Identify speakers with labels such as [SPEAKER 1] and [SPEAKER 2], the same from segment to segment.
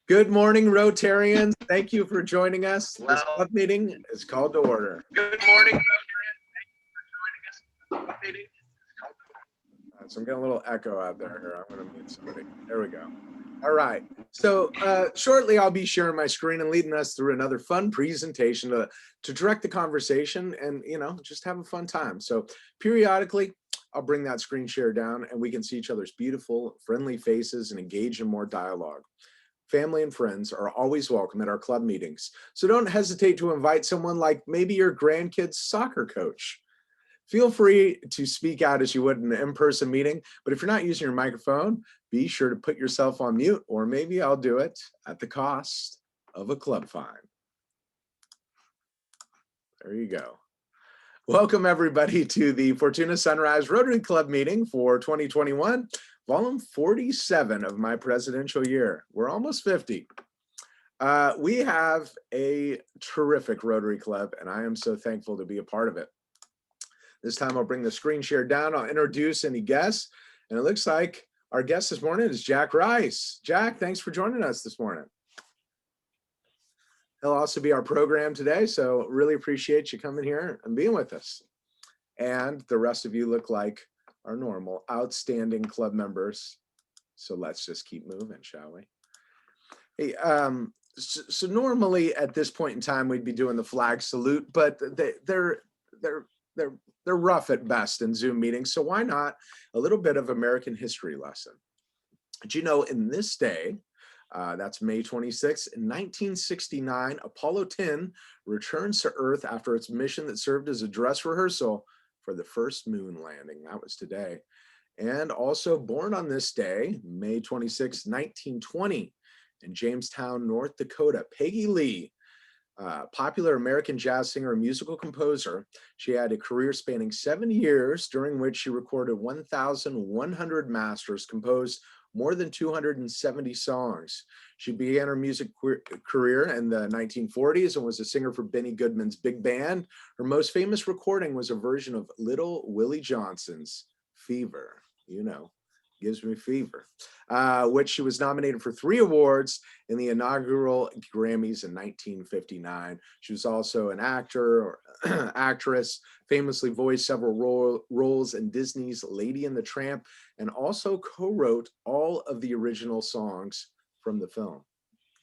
[SPEAKER 1] Good morning, Rotarians. Thank you for joining us. This club meeting is called to order.
[SPEAKER 2] Good morning, Rotarians. Thank you for joining us. Club meeting is called to order.
[SPEAKER 1] So I'm getting a little echo out there here. I'm going to mute somebody. There we go. All right. So shortly, I'll be sharing my screen and leading us through another fun presentation to direct the conversation and, just have a fun time. So periodically, I'll bring that screen share down and we can see each other's beautiful, friendly faces and engage in more dialogue. Family and friends are always welcome at our club meetings. So don't hesitate to invite someone like maybe your grandkid's soccer coach. Feel free to speak out as you would in an in-person meeting, but if you're not using your microphone, be sure to put yourself on mute, or maybe I'll do it at the cost of a club fine. There you go. Welcome everybody to the Fortuna Sunrise Rotary Club meeting for 2021. Volume 47 of my presidential year. We're almost 50. We have a terrific Rotary Club, and I am so thankful to be a part of it. This time I'll bring the screen share down. I'll introduce any guests, and it looks like our guest this morning is Jack Rice. Jack, thanks for joining us this morning. He'll also be our program today, so really appreciate you coming here and being with us. And the rest of you look like our normal, outstanding club members. So let's just keep moving, shall we? Hey, so normally at this point in time, we'd be doing the flag salute, but they're rough at best in Zoom meetings. So why not a little bit of American history lesson? Did you know in this day, that's May 26th, in 1969, Apollo 10 returns to Earth after its mission that served as a dress rehearsal for the first moon landing. That was today. And also born on this day, May 26, 1920, in Jamestown, North Dakota, Peggy Lee, popular American jazz singer and musical composer. She had a career spanning 7 years, during which she recorded 1,100 masters, composed more than 270 songs. She began her music career in the 1940s and was a singer for Benny Goodman's big band. Her most famous recording was a version of Little Willie Johnson's Fever, gives me fever, which she was nominated for 3 awards in the inaugural Grammys in 1959. She was also an actor or actress, famously voiced several roles in Disney's Lady and the Tramp, and also co-wrote all of the original songs from the film.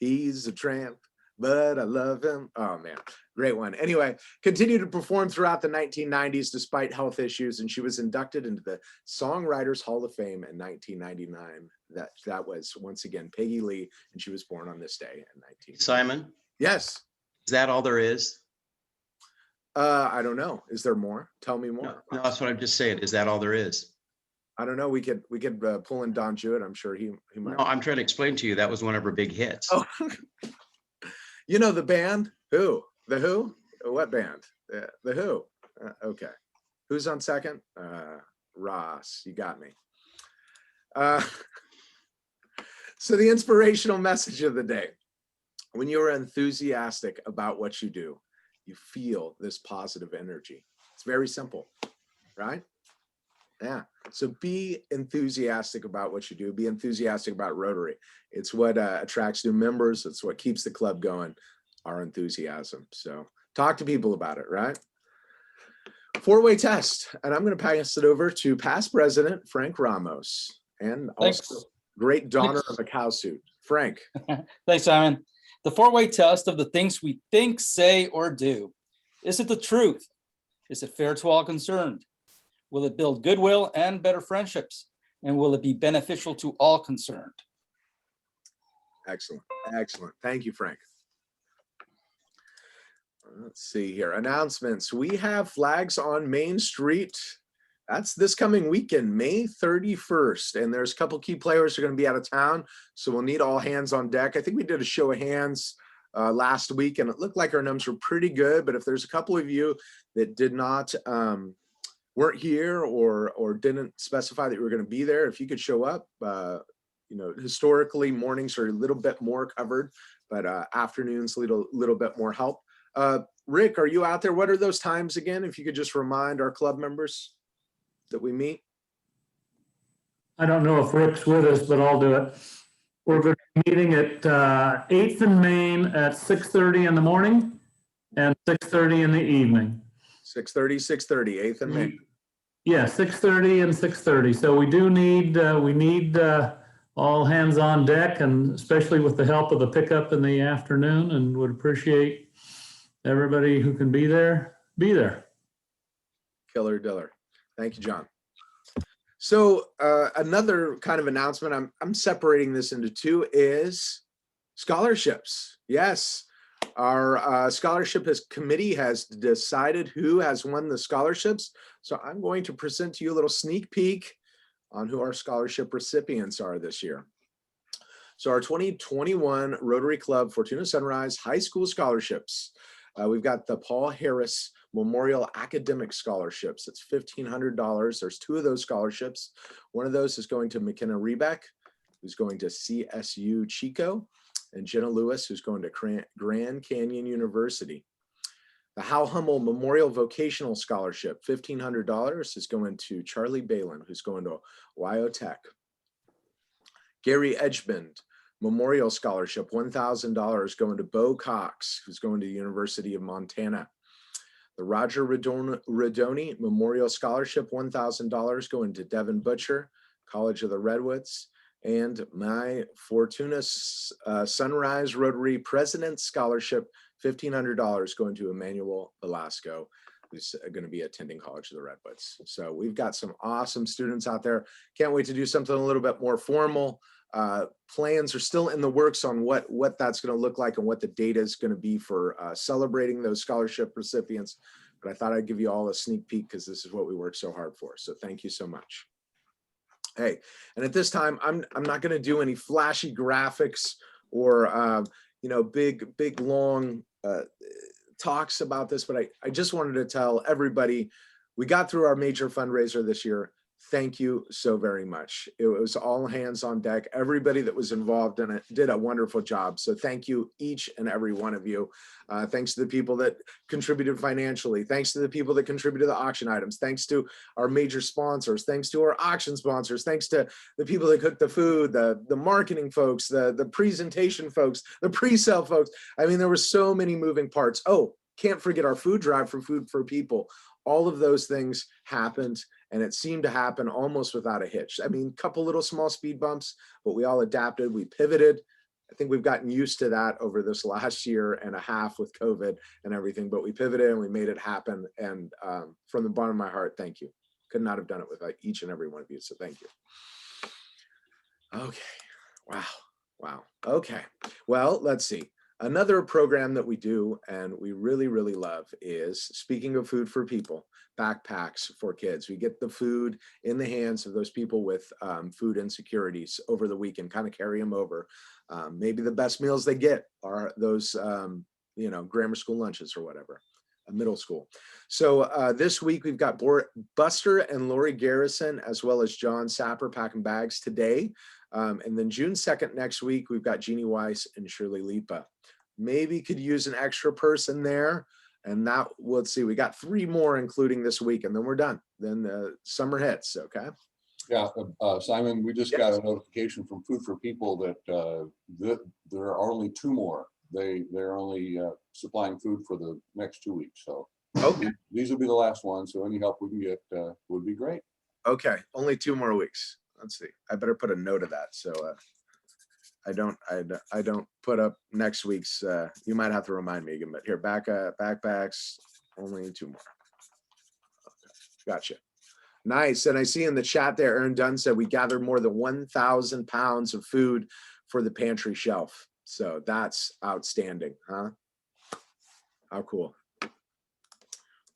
[SPEAKER 1] He's a tramp, but I love him. Oh man, great one. Anyway, continued to perform throughout the 1990s despite health issues, and she was inducted into the Songwriters Hall of Fame in 1999. That was once again Peggy Lee, and she was born on this day in 19.
[SPEAKER 3] Simon?
[SPEAKER 1] Yes.
[SPEAKER 3] Is that all there is?
[SPEAKER 1] I don't know. Is there more? Tell me more.
[SPEAKER 3] No, that's what I'm just saying. Is that all there is?
[SPEAKER 1] I don't know. We could pull in Don Jewett. I'm sure he might.
[SPEAKER 3] No, I'm trying to explain to you. That was one of her big hits.
[SPEAKER 1] Oh. You know the band? Who? The Who? What band? The Who. Okay. Who's on second? Ross. You got me. So the inspirational message of the day. When you're enthusiastic about what you do, you feel this positive energy. It's very simple, right? Yeah. So be enthusiastic about what you do. Be enthusiastic about Rotary. It's what attracts new members. It's what keeps the club going, our enthusiasm. So talk to people about it, right? 4-way test. And I'm going to pass it over to past president, Frank Ramos, and also great donor of a cow suit. Frank.
[SPEAKER 4] Thanks, Simon. The 4-way test of the things we think, say, or do. Is it the truth? Is it fair to all concerned? Will it build goodwill and better friendships? And will it be beneficial to all concerned?
[SPEAKER 1] Excellent. Excellent. Thank you, Frank. Let's see here. Announcements. We have flags on Main Street. That's this coming weekend, May 31st. And there's a couple key players who are going to be out of town. So we'll need all hands on deck. I think we did a show of hands last week, and it looked like our numbers were pretty good. But if there's a couple of you that did not weren't here or didn't specify that you were going to be there, if you could show up. Historically mornings are a little bit more covered, but afternoons a little bit more help. Rick, are you out there? What are those times again? If you could just remind our club members that we meet.
[SPEAKER 5] I don't know if Rick's with us, but I'll do it. We're going to be meeting at 8th and Main at 6:30 in the morning and 6:30 in the evening.
[SPEAKER 1] 6:30, 6:30, 8th and May.
[SPEAKER 5] Yeah, 6:30 and 6:30. So we do need, all hands on deck, and especially with the help of the pickup in the afternoon, and would appreciate everybody who can be there, be there.
[SPEAKER 1] Killer Diller. Thank you, John. So another kind of announcement, I'm separating this into two, is scholarships. Yes, our scholarship committee has decided who has won the scholarships. So I'm going to present to you a little sneak peek on who our scholarship recipients are this year. So our 2021 Rotary Club Fortuna Sunrise High School scholarships. We've got the Paul Harris Memorial Academic Scholarships. It's $1,500. There's two of those scholarships. One of those is going to McKenna Rebeck, who's going to CSU Chico, and Jenna Lewis, who's going to Grand Canyon University. The Hal Hummel Memorial Vocational Scholarship, $1,500, is going to Charlie Balin, who's going to Ohio Tech. Gary Edgemond Memorial Scholarship, $1,000, going to Bo Cox, who's going to the University of Montana. The Roger Redoni Memorial Scholarship, $1,000, going to Devin Butcher, College of the Redwoods. And my Fortuna Sunrise Rotary President's Scholarship, $1,500, going to Emmanuel Velasco, who's going to be attending College of the Redwoods. So we've got some awesome students out there. Can't wait to do something a little bit more formal. Plans are still in the works on what that's going to look like and what the data is going to be for celebrating those scholarship recipients. But I thought I'd give you all a sneak peek because this is what we worked so hard for. So thank you so much. Hey, and at this time, I'm not going to do any flashy graphics or big long talks about this, but I just wanted to tell everybody we got through our major fundraiser this year. Thank you so very much. It was all hands on deck. Everybody that was involved in it did a wonderful job. So thank you, each and every one of you. Thanks to the people that contributed financially. Thanks to the people that contributed the auction items. Thanks to our major sponsors. Thanks to our auction sponsors. Thanks to the people that cooked the food, the marketing folks, the presentation folks, the pre-sale folks. I mean, there were so many moving parts. Oh, can't forget our food drive for Food for People. All of those things happened, and it seemed to happen almost without a hitch. I mean, a couple little small speed bumps, but we all adapted, we pivoted. I think we've gotten used to that over this last year and a half with COVID and everything, but we pivoted and we made it happen. And from the bottom of my heart, thank you. Could not have done it without each and every one of you, so thank you. Okay, wow. Okay, well, let's see. Another program that we do and we really, really love is, speaking of Food for People, backpacks for kids. We get the food in the hands of those people with food insecurities over the weekend, kind of carry them over. Maybe the best meals they get are those, grammar school lunches or whatever, middle school. So this week we've got Buster and Lori Garrison, as well as John Sapper packing bags today. And then June 2nd next week, we've got Jeannie Weiss and Shirley Lipa. Maybe could use an extra person there. And that, let's see, we got 3 more, including this week, and then we're done. Then the summer hits, okay?
[SPEAKER 6] Yeah, Simon, we just got a notification from Food for People that there are only 2 more. They're only supplying food for the next 2 weeks. So
[SPEAKER 1] okay,
[SPEAKER 6] these will be the last ones. So any help we can get would be great.
[SPEAKER 1] Okay, only 2 more weeks. Let's see. I better put a note of that. So I don't put up next week's. You might have to remind me again, but here, backpacks, only 2 more. Okay, gotcha. Nice. And I see in the chat there, Aaron Dunn said we gathered more than 1,000 pounds of food for the pantry shelf. So that's outstanding, huh? How cool.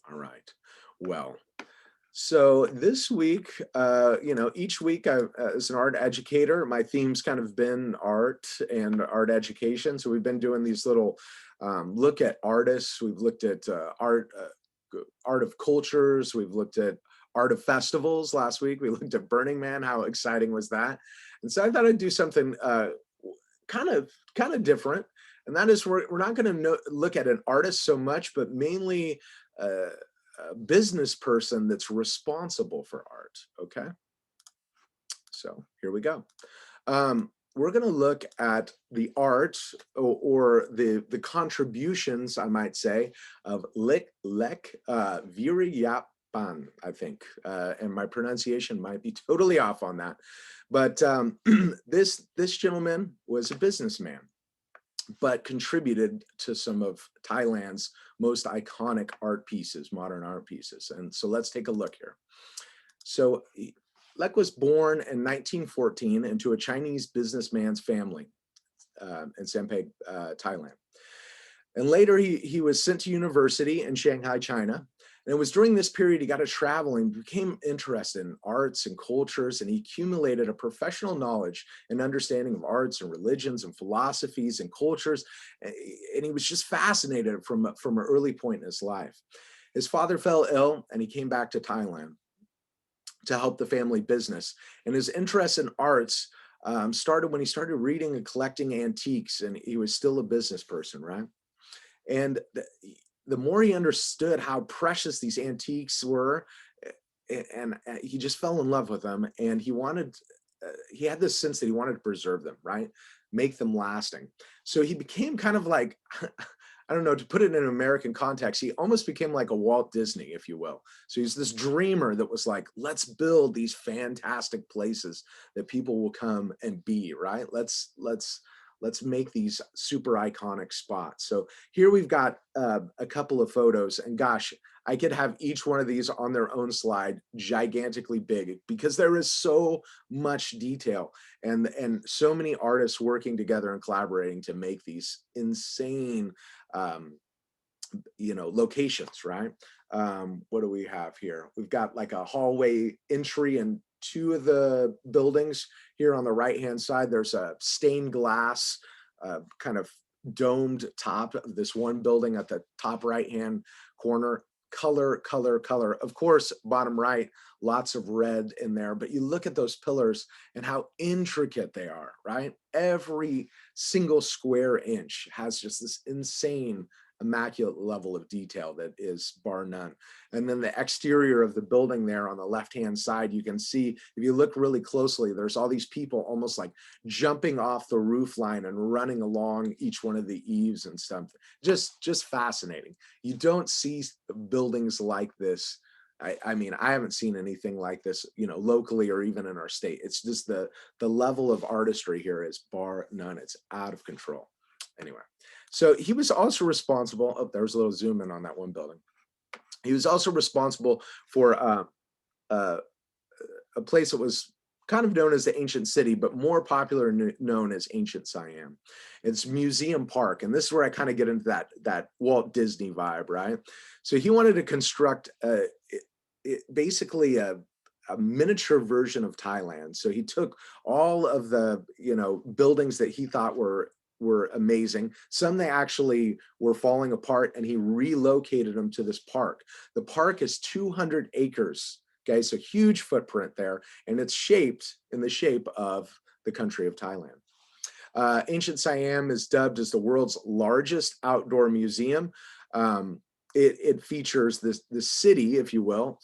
[SPEAKER 1] All right. Well, so this week, each week as an art educator, my theme's kind of been art and art education. So we've been doing these little look at artists. We've looked at art of cultures. We've looked at art of festivals. Last week, we looked at Burning Man. How exciting was that? And so I thought I'd do something kind of different. And that is, we're not going to look at an artist so much, but mainly a business person that's responsible for art. Okay, so here we go. we're going to look at the art or the contributions, I might say, of Lek Viriyaphan, I think, and my pronunciation might be totally off on that. But this gentleman was a businessman, but contributed to some of Thailand's most iconic art pieces, modern art pieces. And so let's take a look here. So Lek was born in 1914 into a Chinese businessman's family in Sampeg, Thailand. And later he was sent to university in Shanghai, China. And it was during this period he got to travel and became interested in arts and cultures, and he accumulated a professional knowledge and understanding of arts and religions and philosophies and cultures. And he was just fascinated from an early point in his life. His father fell ill and he came back to Thailand to help the family business. And his interest in arts started when he started reading and collecting antiques, and he was still a business person, right? And the more he understood how precious these antiques were, and he just fell in love with them, and he had this sense that he wanted to preserve them, right? Make them lasting. So he became kind of like, I don't know, to put it in an American context, he almost became like a Walt Disney, if you will. So he's this dreamer that was like, let's build these fantastic places that people will come and be, right? Let's make these super iconic spots. So here we've got a couple of photos, and gosh, I could have each one of these on their own slide, gigantically big, because there is so much detail and so many artists working together and collaborating to make these insane locations, right? What do we have here? We've got like a hallway entry in two of the buildings. Here on the right hand side, there's a stained glass kind of domed top of this one building at the top right hand corner. Color. Of course, bottom right, lots of red in there, but you look at those pillars and how intricate they are, right? Every single square inch has just this insane, immaculate level of detail that is bar none. And then the exterior of the building there on the left-hand side, you can see, if you look really closely, there's all these people almost like jumping off the roof line and running along each one of the eaves and stuff. Just fascinating. You don't see buildings like this. I mean, I haven't seen anything like this, locally or even in our state. It's just the level of artistry here is bar none. It's out of control. Anyway, so he was also responsible. Oh, there was a little zoom in on that one building. He was also responsible for a place that was kind of known as the ancient city, but more popular known as ancient Siam. It's Museum Park, and this is where I kind of get into that Walt Disney vibe, right? So he wanted to construct basically a miniature version of Thailand. So he took all of the buildings that he thought were amazing. Some they actually were falling apart, and he relocated them to this park. The park is 200 acres. Okay, so huge footprint there, and it's shaped in the shape of the country of Thailand. Ancient Siam is dubbed as the world's largest outdoor museum. It features the city, if you will,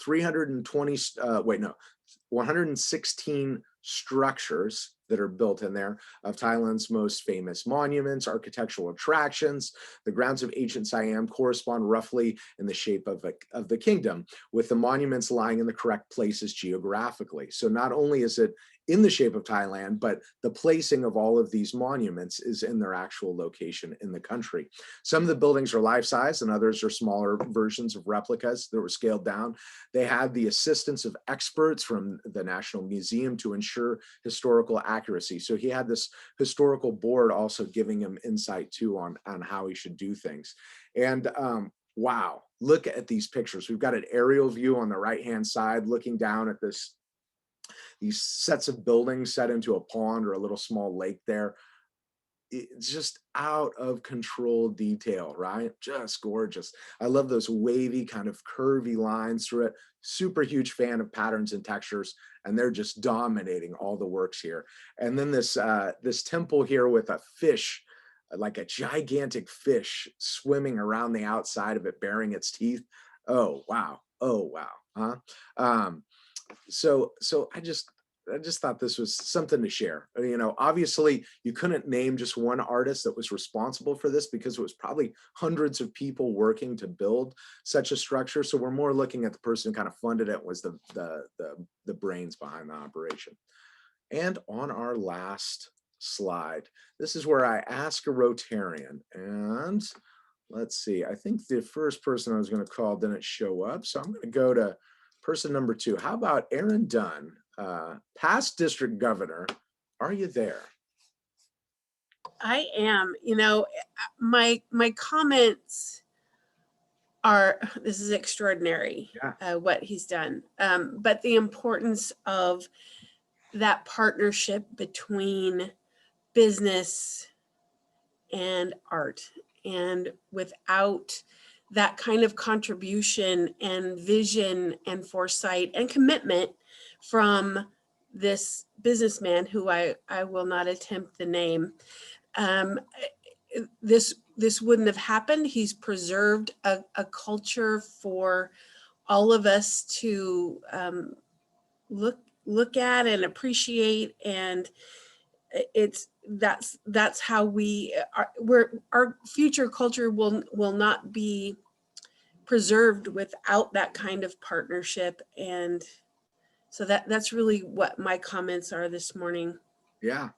[SPEAKER 1] 116 structures that are built in there of Thailand's most famous monuments, architectural attractions. The grounds of ancient Siam correspond roughly in the shape of the kingdom, with the monuments lying in the correct places geographically. So not only is it in the shape of Thailand, but the placing of all of these monuments is in their actual location in the country. Some of the buildings are life-size and others are smaller versions of replicas that were scaled down. They had the assistance of experts from the National Museum to ensure historical accuracy. So he had this historical board also giving him insight too on how he should do things. And wow, look at these pictures. We've got an aerial view on the right-hand side looking down at these sets of buildings set into a pond or a little small lake there. It's just out of control detail, right? Just gorgeous. I love those wavy kind of curvy lines through it. Super huge fan of patterns and textures, and they're just dominating all the works here. And then this temple here with a fish, like a gigantic fish swimming around the outside of it, baring its teeth. Oh, wow. Huh? So I just thought this was something to share. You know, obviously you couldn't name just one artist that was responsible for this because it was probably hundreds of people working to build such a structure. So we're more looking at the person who kind of funded it, was the brains behind the operation. And on our last slide, this is where I ask a Rotarian, and let's see, I think the first person I was going to call didn't show up. So I'm going to go to person number 2. How about Aaron Dunn, past district governor? Are you there?
[SPEAKER 7] I am. You know, my comments are, this is extraordinary, what he's done. But the importance of that partnership between business and art, and without that kind of contribution and vision and foresight and commitment from this businessman, who I will not attempt the name, this wouldn't have happened. He's preserved a culture for all of us to look at and appreciate, and that's how our future culture will not be preserved without that kind of partnership. And so that's really what my comments are this morning.
[SPEAKER 1] Yeah,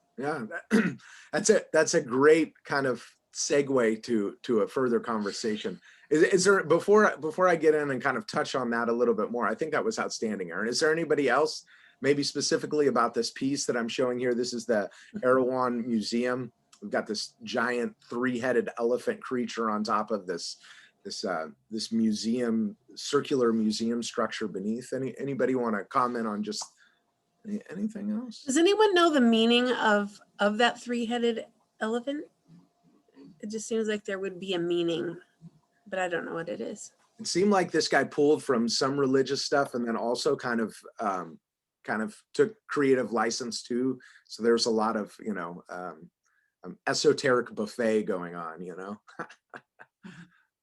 [SPEAKER 1] that's a great kind of segue to a further conversation. Is there, before I get in and kind of touch on that a little bit more, I think that was outstanding, Aaron. Is there anybody else, maybe specifically about this piece that I'm showing here? This is the Erewhon Museum. We've got this giant 3-headed elephant creature on top of this museum, circular museum structure beneath. Anybody want to comment on just anything else?
[SPEAKER 7] Does anyone know the meaning of that 3-headed elephant? It just seems like there would be a meaning, but I don't know what it is.
[SPEAKER 1] It seemed like this guy pulled from some religious stuff and then also kind of took creative license too. So there's a lot of, you know, esoteric buffet going on, you know.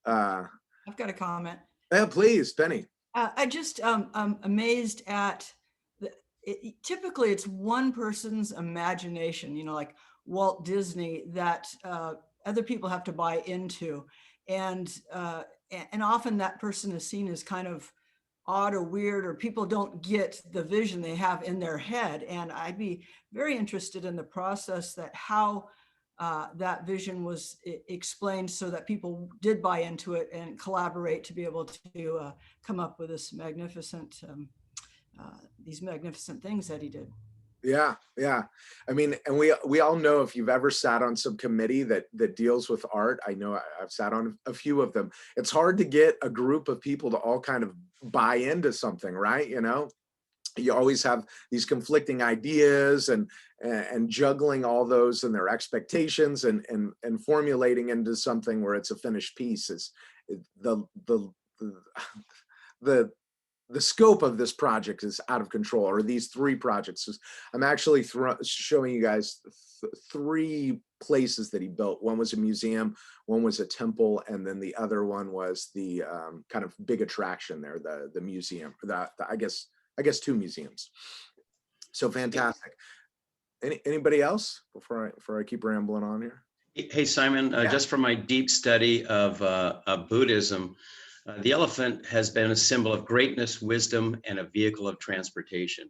[SPEAKER 8] I've got a comment.
[SPEAKER 1] Yeah, please, Penny.
[SPEAKER 8] I just I'm amazed at typically it's one person's imagination, you know, like Walt Disney, that other people have to buy into, and often that person is seen as kind of odd or weird, or people don't get the vision they have in their head. And I'd be very interested in the process that how that vision was explained so that people did buy into it and collaborate to be able to come up with this these magnificent things that he did.
[SPEAKER 1] Yeah. I mean, and we all know, if you've ever sat on some committee that deals with art, I know I've sat on a few of them. It's hard to get a group of people to all kind of buy into something, right? You know, you always have these conflicting ideas and juggling all those and their expectations and formulating into something where it's a finished piece. Is the scope of this project is out of control, or these 3 projects. I'm actually showing you guys 3 places that he built. One was a museum, one was a temple, and then the other one was the kind of big attraction there, the museum. I guess 2 museums. So fantastic. Anybody else before I keep rambling on here?
[SPEAKER 3] Hey, Simon, just from my deep study of Buddhism, the elephant has been a symbol of greatness, wisdom, and a vehicle of transportation.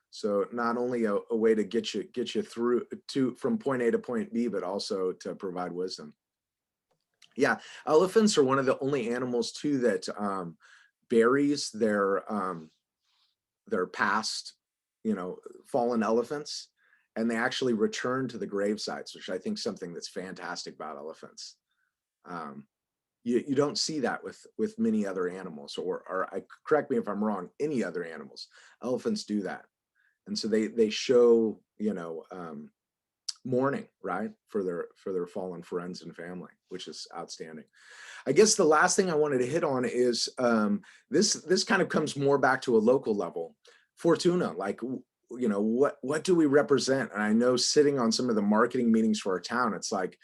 [SPEAKER 1] So not only a way to get you through from point A to point B, but also to provide wisdom. Yeah, elephants are one of the only animals too that buries their past, you know, fallen elephants, and they actually return to the grave sites, which I think is something that's fantastic about elephants. You don't see that with many other animals, or correct me if I'm wrong, any other animals. Elephants do that, and so they show, you know, mourning, right, for their fallen friends and family, which is outstanding. I guess the last thing I wanted to hit on is this kind of comes more back to a local level. Fortuna, like, you know, what do we represent? And I know sitting on some of the marketing meetings for our town, it's like,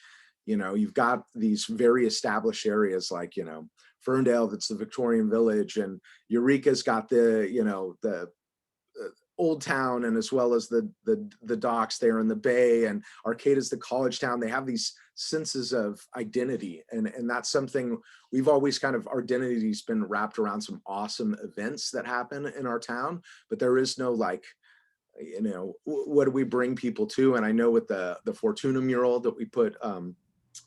[SPEAKER 1] you know, you've got these very established areas like, you know, Ferndale, that's the Victorian Village, and Eureka's got the, you know, the Old Town, and as well as the docks there in the bay, and Arcata's the college town. They have these senses of identity, and that's something we've always kind of, our identity's been wrapped around some awesome events that happen in our town, but there is no like, you know, what do we bring people to? And I know with the Fortuna mural that we put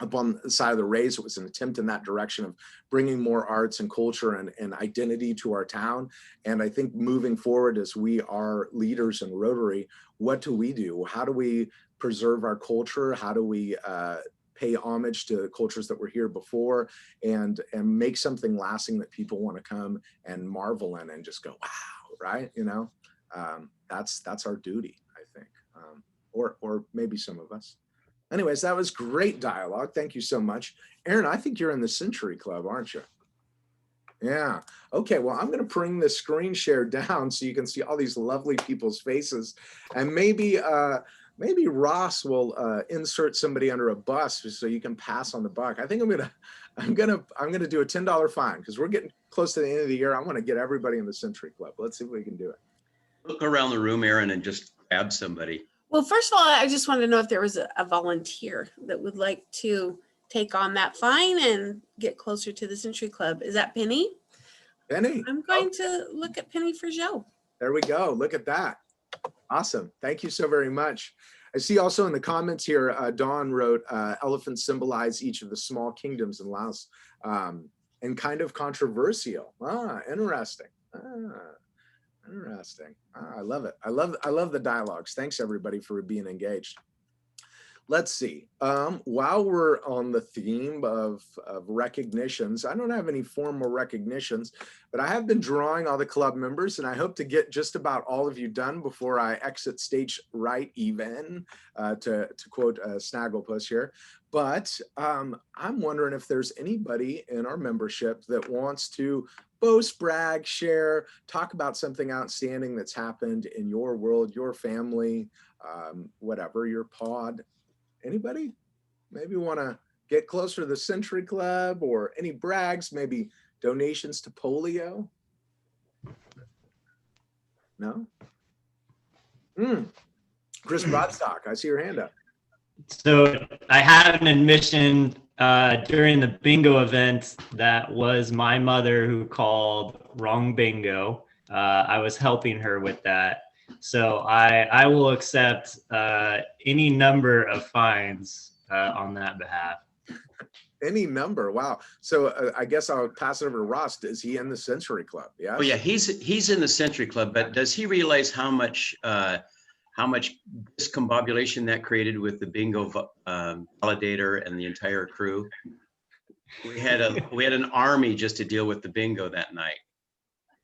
[SPEAKER 1] up on the side of the raise, it was an attempt in that direction of bringing more arts and culture and identity to our town. And I think moving forward, as we are leaders in Rotary, what do we do? How do we preserve our culture? How do we pay homage to cultures that were here before, and make something lasting that people want to come and marvel in and just go, wow, right? You know, that's our duty, I think, or maybe some of us. Anyways, that was great dialogue. Thank you so much. Aaron, I think you're in the Century Club, aren't you? Yeah. Okay, well, I'm going to bring the screen share down so you can see all these lovely people's faces. And maybe Ross will insert somebody under a bus so you can pass on the buck. I think I'm gonna do a $10 fine, because we're getting close to the end of the year. I want to get everybody in the Century Club. Let's see if we can do it.
[SPEAKER 3] Look around the room, Aaron, and just grab somebody.
[SPEAKER 7] Well, first of all, I just wanted to know if there was a volunteer that would like to take on that fine and get closer to the Century Club. Is that Penny?
[SPEAKER 1] Penny.
[SPEAKER 7] I'm going to look at Penny for Joe.
[SPEAKER 1] There we go. Look at that. Awesome. Thank you so very much. I see also in the comments here, Dawn wrote, elephants symbolize each of the small kingdoms in Laos, and kind of controversial. Interesting. Interesting. I love it. I love the dialogues. Thanks everybody for being engaged. Let's see. While we're on the theme of recognitions, I don't have any formal recognitions, but I have been drawing all the club members, and I hope to get just about all of you done before I exit stage right even, to quote Snagglepuss here. But I'm wondering if there's anybody in our membership that wants to boast, brag, share, talk about something outstanding that's happened in your world, your family, whatever, your pod. Anybody? Maybe want to get closer to the Century Club, or any brags, maybe donations to polio? No? Chris Broadstock, I see your hand up.
[SPEAKER 9] So I had an admission during the bingo event that was my mother who called wrong bingo. I was helping her with that. So I will accept any number of fines on that behalf.
[SPEAKER 3] Any number. Wow. So I guess I'll pass it over to Ross. Is he in the Century Club? Yeah.
[SPEAKER 10] Oh yeah, he's in the Century Club, but does he realize how much discombobulation that created with the bingo validator and the entire crew? We had an army just to deal with the bingo that night.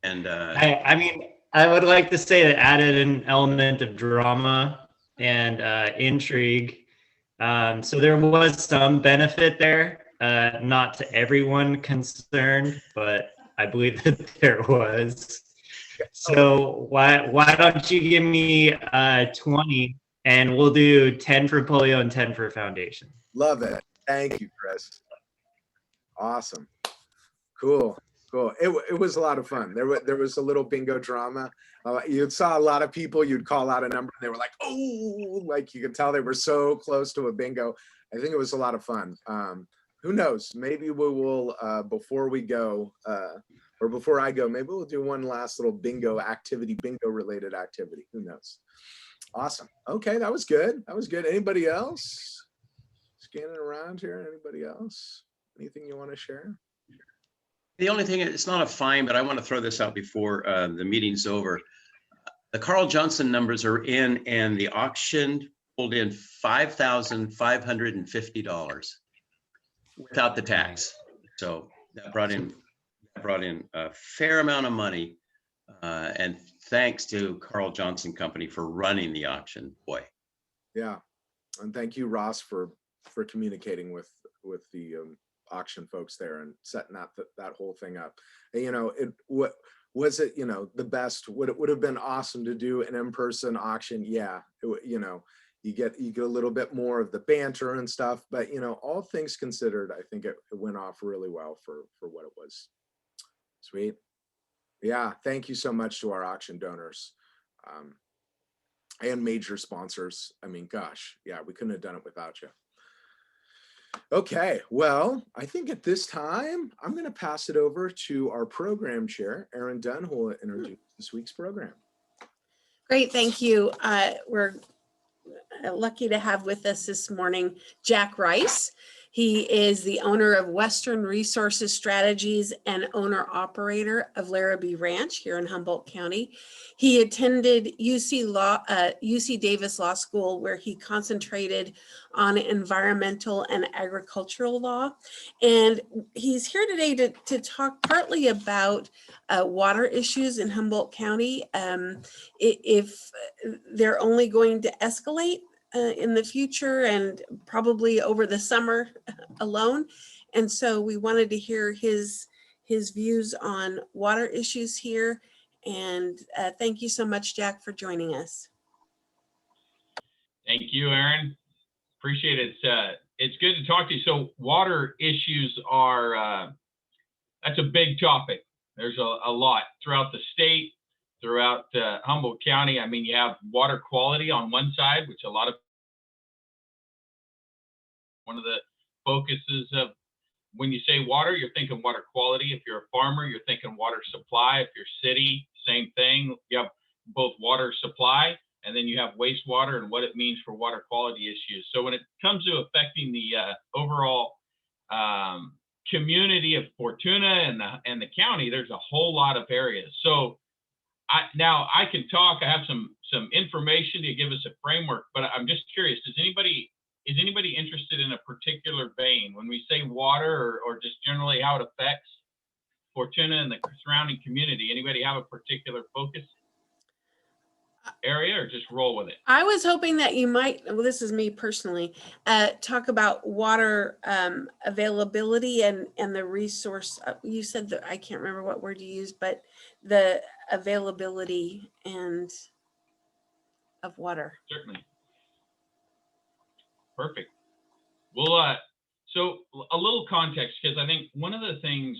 [SPEAKER 10] And
[SPEAKER 9] I mean, I would like to say that added an element of drama and intrigue. So there was some benefit there, not to everyone concerned, but I believe that there was. So why don't you give me 20, and we'll do 10 for polio and 10 for foundation.
[SPEAKER 3] Love it. Thank you, Chris. Awesome. Cool. It was a lot of fun. There was a little bingo drama. You saw a lot of people, you'd call out a number and they were like, oh, like you could tell they were so close to a bingo. I think it was a lot of fun. Who knows? Maybe we will, before we go, or before I go, maybe we'll do one last little bingo related activity. Who knows? Awesome. Okay, that was good. Anybody else? Scanning around here, anybody else? Anything you want to share?
[SPEAKER 10] the only thing, it's not a fine, but I want to throw this out before the meeting's over. The Carl Johnson numbers are in, and the auction pulled in $5,550 without the tax. So that brought in a fair amount of money. And thanks to Carl Johnson Company for running the auction. Boy.
[SPEAKER 3] Yeah, and thank you, Ross, for communicating with the auction folks there and setting that whole thing up. And, you know, what was it? You know, the best. Would have been awesome to do an in-person auction. Yeah, you know, you get a little bit more of the banter and stuff, but you know, all things considered, I think it went off really well for what it was. Sweet. Yeah, thank you so much to our auction donors.
[SPEAKER 1] and major sponsors. I mean, gosh, yeah, we couldn't have done it without you. Okay, well, I think at this time, I'm going to pass it over to our program chair, Erin Dunn, who will introduce this week's program.
[SPEAKER 7] Great, thank you. We're lucky to have with us this morning Jack Rice. He is the owner of Western Resources Strategies and owner-operator of Larrabee Ranch here in Humboldt County. He attended UC Davis Law School, where he concentrated on environmental and agricultural law. And he's here today to talk partly about water issues in Humboldt County. If they're only going to escalate in the future and probably over the summer alone. And so we wanted to hear his views on water issues here. And thank you so much, Jack, for joining us.
[SPEAKER 11] Thank you, Erin. Appreciate it. It's good to talk to you. So water issues are, that's a big topic. There's a lot throughout the state, throughout Humboldt County. I mean, you have water quality on one side, which a lot of, one of the focuses of when you say water, you're thinking water quality. If you're a farmer, you're thinking water supply. If you're city, same thing. You have both water supply, and then you have wastewater and what it means for water quality issues. So when it comes to affecting the overall community of Fortuna and the county, there's a whole lot of areas. So now I can talk. I have some information to give us a framework, but I'm just curious. Is anybody interested in a particular vein when we say water, or just generally how it affects Fortuna and the surrounding community? Anybody have a particular focus area, or just roll with it?
[SPEAKER 7] I was hoping that you might, well, this is me personally, talk about water availability and the resource. You said that, I can't remember what word you used, but the availability and of water.
[SPEAKER 11] Certainly. Perfect. Well, so a little context, because I think one of the things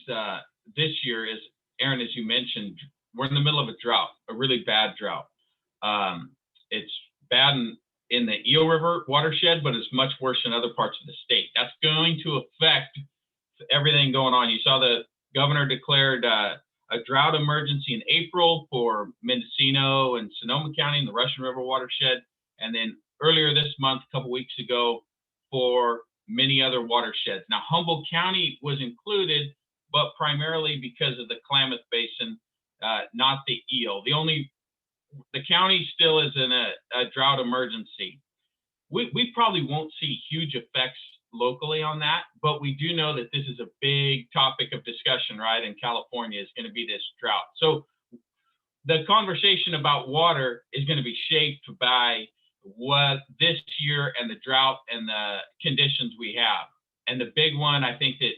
[SPEAKER 11] this year is, Erin, as you mentioned, we're in the middle of a drought, a really bad drought. It's bad in the Eel River watershed, but it's much worse in other parts of the state. That's going to affect everything going on. You saw the governor declared a drought emergency in April for Mendocino and Sonoma County in the Russian River watershed, and then earlier this month, a couple weeks ago, for many other watersheds. Now, Humboldt County was included, but primarily because of the Klamath Basin, not the Eel. The county still is in a drought emergency. We probably won't see huge effects locally on that, but we do know that this is a big topic of discussion, right? In California is going to be this drought. So the conversation about water is going to be shaped by what this year and the drought and the conditions we have. And the big one, I think that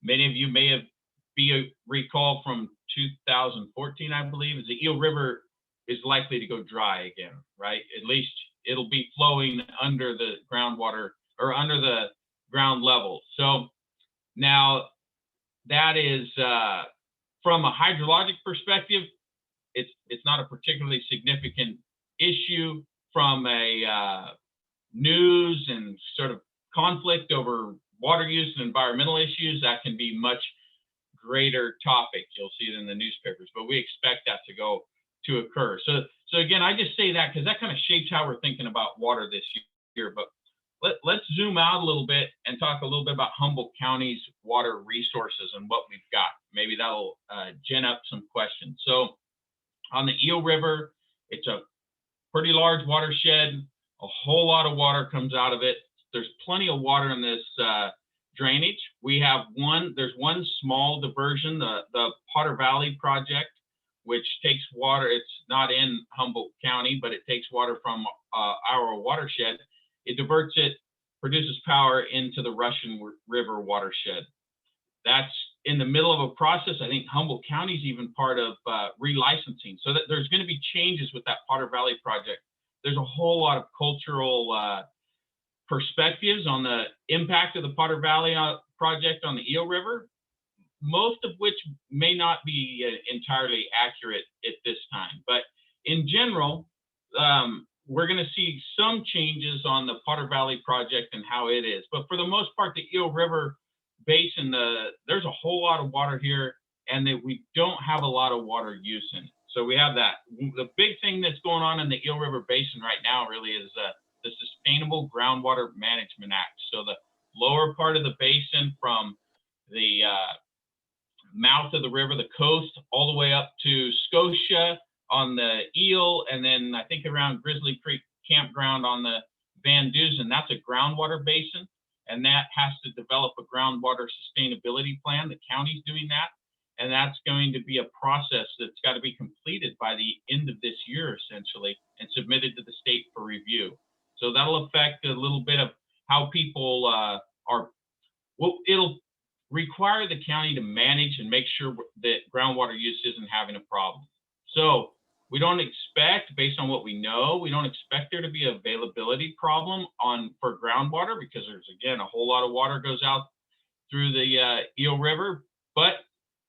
[SPEAKER 11] many of you may have recall from 2014, I believe, is the Eel River is likely to go dry again, right? At least it'll be flowing under the groundwater or under the ground level. So now that is from a hydrologic perspective, it's not a particularly significant issue. From a news and sort of conflict over water use and environmental issues, that can be much greater topic. You'll see it in the newspapers, but we expect that to occur. So again, I just say that because that kind of shapes how we're thinking about water this year. But let's zoom out a little bit and talk a little bit about Humboldt County's water resources and what we've got. Maybe that'll gen up some questions. So on the Eel River, it's a pretty large watershed. A whole lot of water comes out of it. There's plenty of water in this drainage. There's one small diversion, the Potter Valley project, which takes water. It's not in Humboldt County, but it takes water from our watershed. It diverts it, produces power into the Russian River watershed. That's in the middle of a process. I think Humboldt County is even part of relicensing. So that there's going to be changes with that Potter Valley project. There's a whole lot of cultural perspectives on the impact of the Potter Valley project on the Eel River, most of which may not be entirely accurate at this time. But in general, we're going to see some changes on the Potter Valley project and how it is. But for the most part, the Eel River Basin, there's a whole lot of water here, and that we don't have a lot of water use in it. So we have that. The big thing that's going on in the Eel River Basin right now really is the Sustainable Groundwater Management Act. So the lower part of the basin from the mouth of the river, the coast, all the way up to Scotia on the Eel, and then I think around Grizzly Creek Campground on the Van Dusen, that's a groundwater basin, and that has to develop a groundwater sustainability plan. The county's doing that, and that's going to be a process that's got to be completed by the end of this year, essentially, and submitted to the state for review. So that'll affect a little bit of how people it'll require the county to manage and make sure that groundwater use isn't having a problem. So we don't expect, based on what we know, we don't expect there to be an availability problem for groundwater, because there's, again, a whole lot of water goes out through the Eel River, but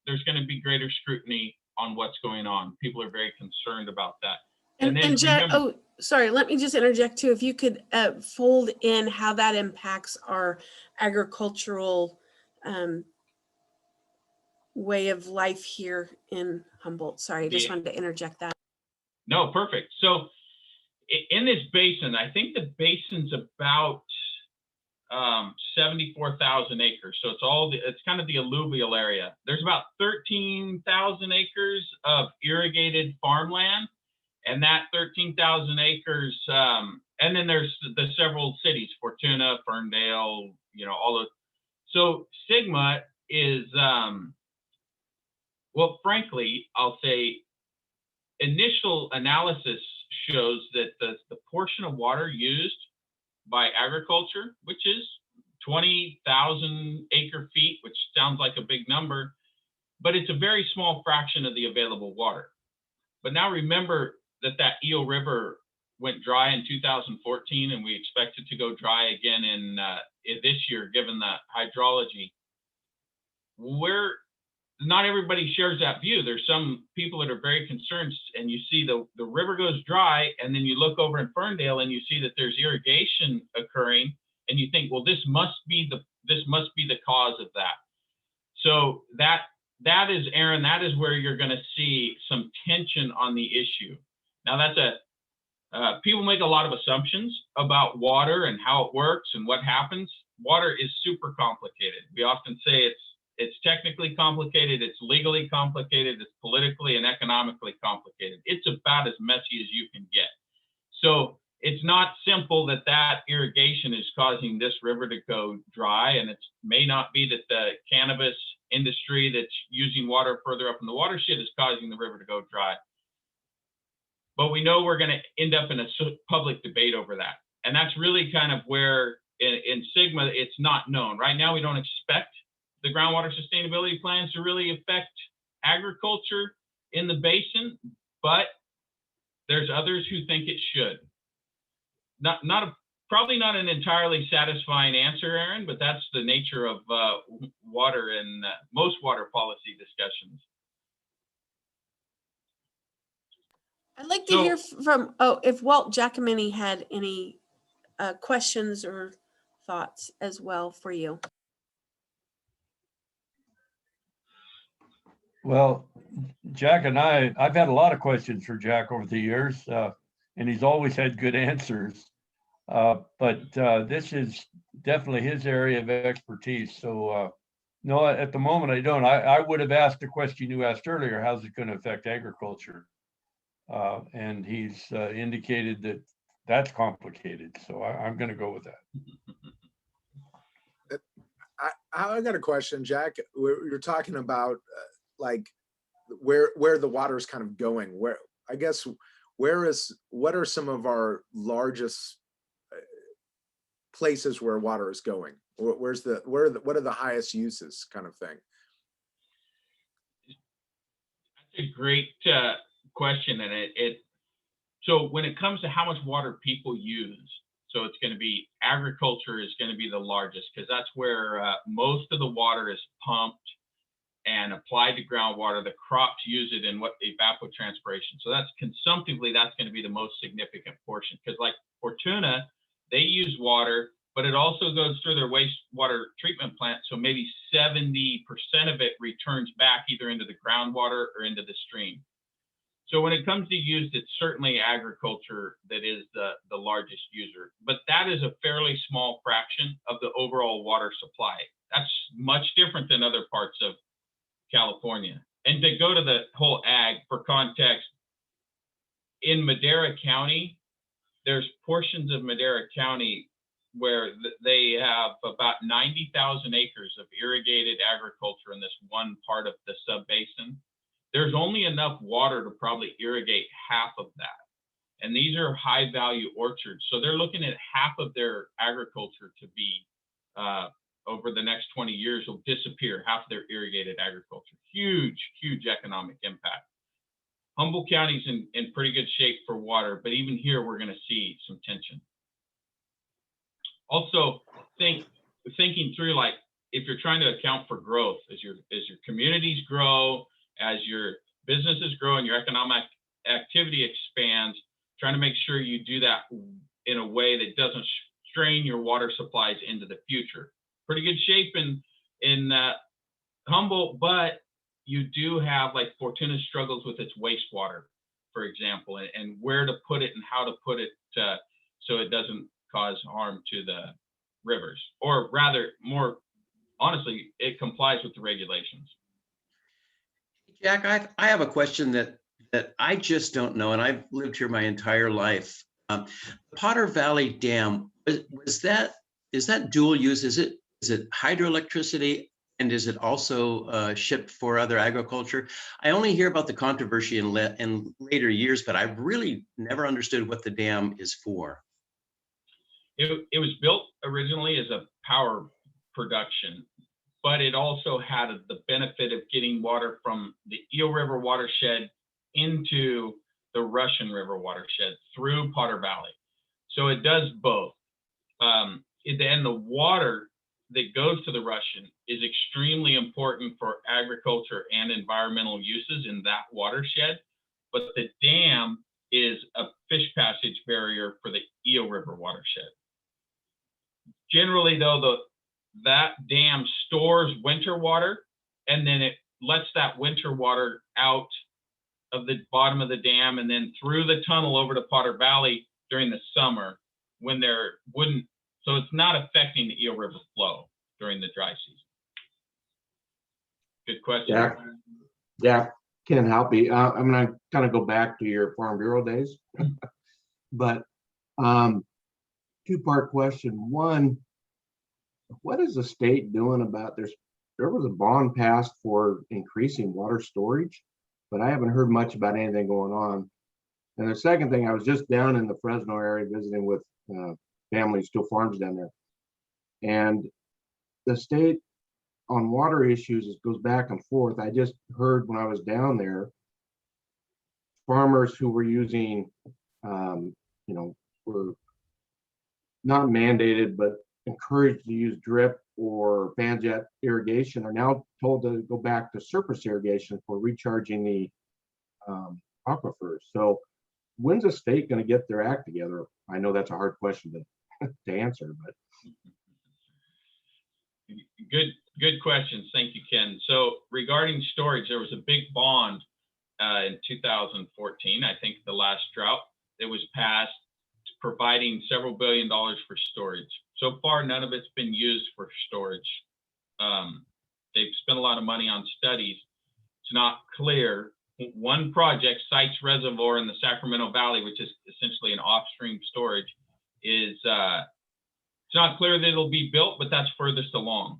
[SPEAKER 11] there's going to be greater scrutiny on what's going on. People are very concerned about that.
[SPEAKER 7] And Jack, oh, sorry, let me just interject too. If you could fold in how that impacts our agricultural way of life here in Humboldt. Sorry, I just wanted to interject that.
[SPEAKER 11] No, perfect. So in this basin, I think the basin's about 74,000 acres. So it's kind of the alluvial area. There's about 13,000 acres of irrigated farmland, and that 13,000 acres, and then there's the several cities, Fortuna, Ferndale, all those. So Sigma is, well, frankly, I'll say initial analysis shows that the portion of water used by agriculture, which is 20,000 acre feet, which sounds like a big number, but it's a very small fraction of the available water. But now remember that Eel River went dry in 2014, and we expect it to go dry again in this year, given the hydrology. Not everybody shares that view. There's some people that are very concerned, and you see the river goes dry, and then you look over in Ferndale and you see that there's irrigation occurring, and you think, well, this must be the cause of that. So that is, Aaron, that is where you're going to see some tension on the issue. Now people make a lot of assumptions about water and how it works and what happens. Water is super complicated. We often say it's technically complicated, it's legally complicated, it's politically and economically complicated. It's about as messy as you can get. So it's not simple that irrigation is causing this river to go dry, and it may not be that the cannabis industry that's using water further up in the watershed is causing the river to go dry. But we know we're going to end up in a public debate over that. And that's really kind of where in Sigma, it's not known. Right now, we don't expect the groundwater sustainability plans to really affect agriculture in the basin, but there's others who think it should. Probably not an entirely satisfying answer, Aaron, but that's the nature of water and most water policy discussions.
[SPEAKER 7] I'd like to hear from, if Walt Giacomini had any questions or thoughts as well for you.
[SPEAKER 12] Well, Jack and I've had a lot of questions for Jack over the years, and he's always had good answers. But this is definitely his area of expertise. So no, at the moment I don't. I would have asked the question you asked earlier, how's it going to affect agriculture? And he's indicated that that's complicated. So I'm going to go with that.
[SPEAKER 1] I got a question, Jack. You're talking about like where the water is kind of going. What are some of our largest places where water is going? What are the highest uses, kind of thing?
[SPEAKER 11] That's a great question, and so when it comes to how much water people use, so it's going to be agriculture is going to be the largest, because that's where most of the water is pumped and applied to groundwater, the crops use it in what evapotranspiration. So that's consumptively, that's going to be the most significant portion. Because like Fortuna, they use water, but it also goes through their wastewater treatment plant. So maybe 70% of it returns back either into the groundwater or into the stream. So when it comes to use, it's certainly agriculture that is the largest user, but that is a fairly small fraction of the overall water supply. That's much different than other parts of California. And to go to the whole ag, for context, in Madera County, there's portions of Madera County where they have about 90,000 acres of irrigated agriculture in this one part of the sub-basin. There's only enough water to probably irrigate half of that. And these are high value orchards. So they're looking at half of their agriculture to be, over the next 20 years, will disappear, half of their irrigated agriculture. Huge, huge economic impact. Humboldt County's in pretty good shape for water, but even here, we're gonna see some tension. Also, thinking through, like, if you're trying to account for growth, as your communities grow, as your businesses grow and your economic activity expands, trying to make sure you do that in a way that doesn't strain your water supplies into the future. Pretty good shape in Humboldt, but you do have, like, Fortuna struggles with its wastewater, for example, and where to put it and how to put it so it doesn't cause harm to the rivers, or rather, more honestly, it complies with the regulations.
[SPEAKER 10] Jack, I have a question that I just don't know, and I've lived here my entire life. Potter Valley Dam, is that dual use? Is it hydroelectricity, and is it also shipped for other agriculture? I only hear about the controversy in later years, but I've really never understood what the dam is for.
[SPEAKER 11] It was built originally as a power production, but it also had the benefit of getting water from the Eel River watershed into the Russian River watershed through Potter Valley. So it does both. And the water that goes to the Russian is extremely important for agriculture and environmental uses in that watershed. But the dam is a fish passage barrier for the Eel River watershed. Generally, though, that dam stores winter water, and then it lets that winter water out of the bottom of the dam and then through the tunnel over to Potter Valley during the summer when there wouldn't, so it's not affecting the Eel River flow during the dry season. Good question.
[SPEAKER 13] Jack, Ken Halpy. I'm gonna kind of go back to your Farm Bureau days, but two-part question. One, what is the state doing about there was a bond passed for increasing water storage, but I haven't heard much about anything going on. And the second thing, I was just down in the Fresno area visiting with families, still farms down there. And the state on water issues, it goes back and forth. I just heard when I was down there, farmers who were using, were not mandated, but encouraged to use drip or banjet irrigation are now told to go back to surface irrigation for recharging the aquifers. So when's the state going to get their act together? I know that's a hard question to answer, but.
[SPEAKER 11] Good questions. Thank you, Ken. So regarding storage, there was a big bond in 2014, I think the last drought, that was passed providing several $1 billion for storage. So far, none of it's been used for storage. They've spent a lot of money on studies. It's not clear. One project, Sites Reservoir in the Sacramento Valley, which is essentially an off-stream storage, is it's not clear that it'll be built, but that's furthest along.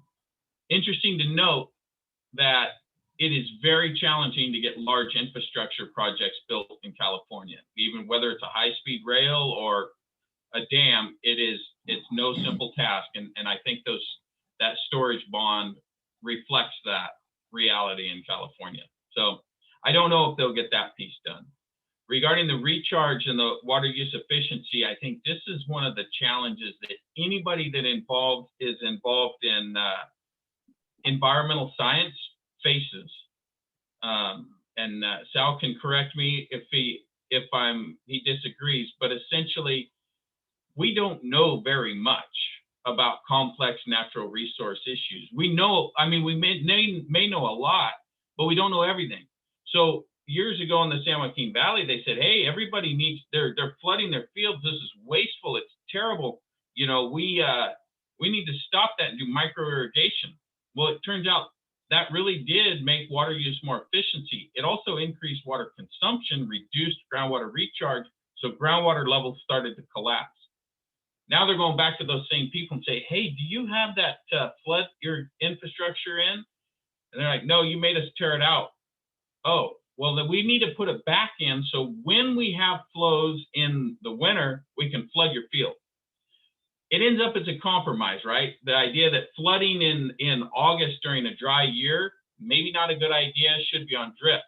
[SPEAKER 11] Interesting to note that it is very challenging to get large infrastructure projects built in California, even whether it's a high-speed rail or a dam. It's no simple task, and I think that storage bond reflects that reality in California. So I don't know if they'll get that piece done. Regarding the recharge and the water use efficiency, I think this is one of the challenges that anybody that is involved in environmental science faces. And Sal can correct me if he disagrees, but essentially we don't know very much about complex natural resource issues. We know, I mean, we may know a lot, but we don't know everything. So years ago in the San Joaquin Valley, they said, hey, everybody needs, they're flooding their fields. This is wasteful. It's terrible. You know, we need to stop that and do micro irrigation. Well, it turns out that really did make water use more efficiency. It also increased water consumption, reduced groundwater recharge. So groundwater levels started to collapse. Now they're going back to those same people and say, hey, do you have that flood your infrastructure in? And they're like, no, you made us tear it out. Oh, well, then we need to put it back in. So when we have flows in the winter, we can flood your field. It ends up as a compromise, right? The idea that flooding in August during a dry year, maybe not a good idea, should be on drip.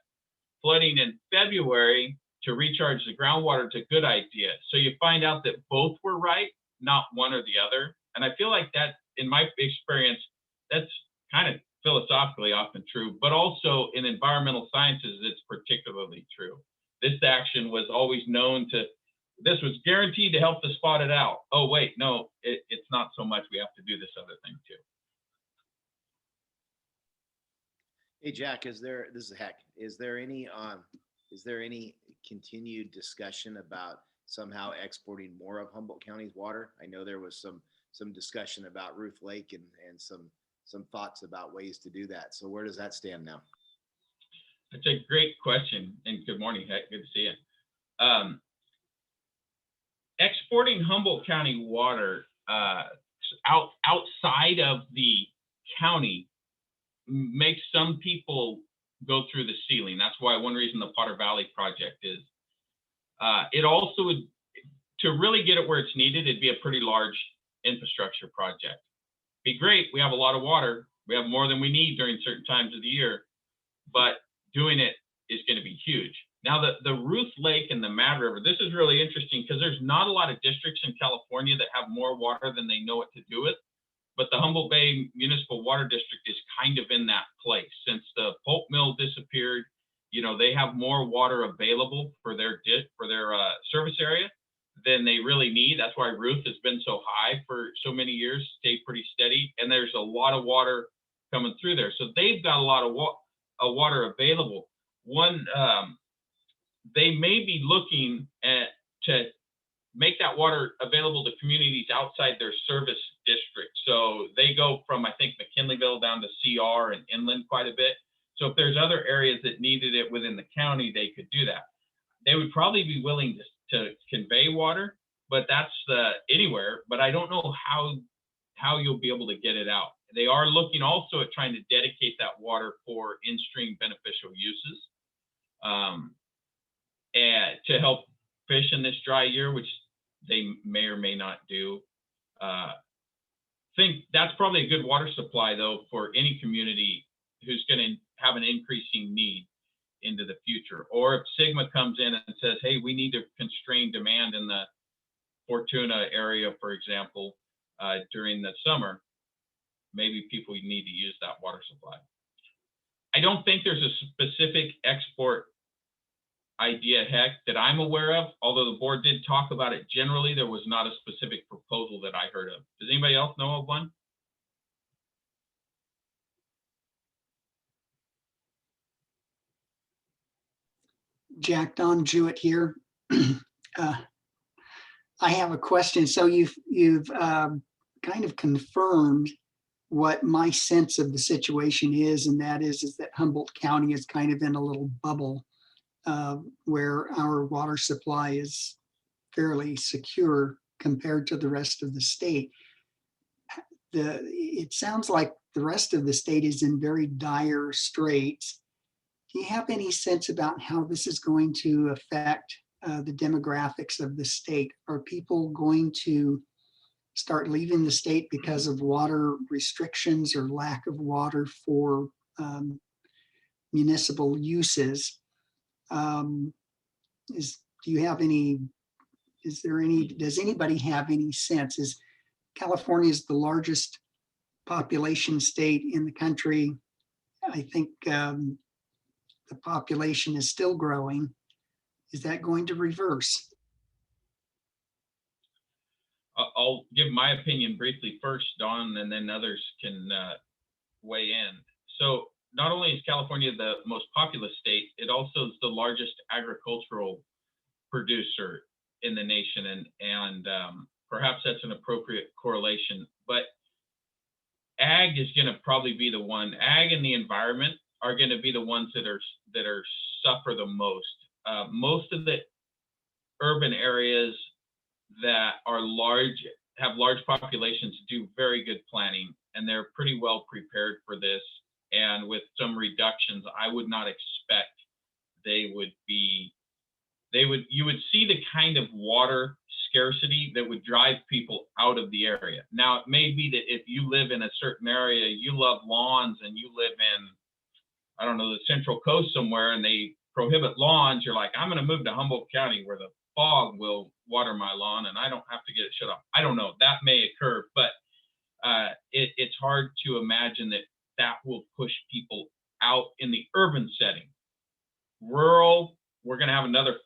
[SPEAKER 11] Flooding in February to recharge the groundwater is a good idea. So you find out that both were right, not one or the other. And I feel like that, in my experience, that's kind of philosophically often true, but also in environmental sciences, it's particularly true. This action was always known to, this was guaranteed to help to spot it out. Oh, wait, no, it's not so much. We have to do this other thing too.
[SPEAKER 14] Hey, Jack, this is Heck. Is there any continued discussion about somehow exporting more of Humboldt County's water? I know there was some discussion about Ruth Lake and some thoughts about ways to do that. So where does that stand now?
[SPEAKER 11] That's a great question, and good morning, Heck, good to see you. Exporting Humboldt County water outside of the county makes some people go through the ceiling. That's why one reason the Potter Valley project is. It also would, to really get it where it's needed, it'd be a pretty large infrastructure project. Be great, we have a lot of water, we have more than we need during certain times of the year, but doing it is going to be huge. Now the Ruth Lake and the Mad River, this is really interesting because there's not a lot of districts in California that have more water than they know what to do with. But the Humboldt Bay Municipal Water District is kind of in that place. Since the pulp mill disappeared, you know, they have more water available for their service area than they really need. That's why Ruth has been so high for so many years, stayed pretty steady. And there's a lot of water coming through there. So they've got a lot of water available. They may be looking to make that water available to communities outside their service district. So they go from, I think, McKinleyville down to CR and inland quite a bit. So if there's other areas that needed it within the county, they could do that. They would probably be willing to convey water, but that's anywhere. But I don't know how you'll be able to get it out. They are looking also at trying to dedicate that water for in-stream beneficial uses, and to help fish in this dry year, which they may or may not do. Think that's probably a good water supply though for any community who's going to have an increasing need into the future. Or if Sigma comes in and says, hey, we need to constrain demand in the Fortuna area, for example, during the summer, maybe people need to use that water supply. I don't think there's a specific export idea, Heck, that I'm aware of. Although the board did talk about it generally, there was not a specific proposal that I heard of. Does anybody else know of one?
[SPEAKER 15] Jack, Don Jewett here. I have a question. So you've kind of confirmed what my sense of the situation is, and that is that Humboldt County is kind of in a little bubble where our water supply is fairly secure compared to the rest of the state. It sounds like the rest of the state is in very dire straits. Do you have any sense about how this is going to affect the demographics of the state? Are people going to start leaving the state because of water restrictions or lack of water for municipal uses? Does anybody have any sense? California is the largest population state in the country. I think the population is still growing. Is that going to reverse?
[SPEAKER 11] I'll give my opinion briefly first, Don, and then others can weigh in. So not only is California the most populous state, it also is the largest agricultural producer in the nation, and perhaps that's an appropriate correlation. But ag is going to probably be the one. Ag and the environment are going to be the ones that are suffer the most. Most of the urban areas that are have large populations do very good planning, and they're pretty well prepared for this. And with some reductions, I would not expect you would see the kind of water scarcity that would drive people out of the area. Now, it may be that if you live in a certain area, you love lawns, and you live in, I don't know, the Central Coast somewhere, and they prohibit lawns, you're like, I'm going to move to Humboldt County where the fog will water my lawn and I don't have to get it shut off. I don't know, that may occur, but it's hard to imagine that will push people out in the urban setting. Rural, we're going to have another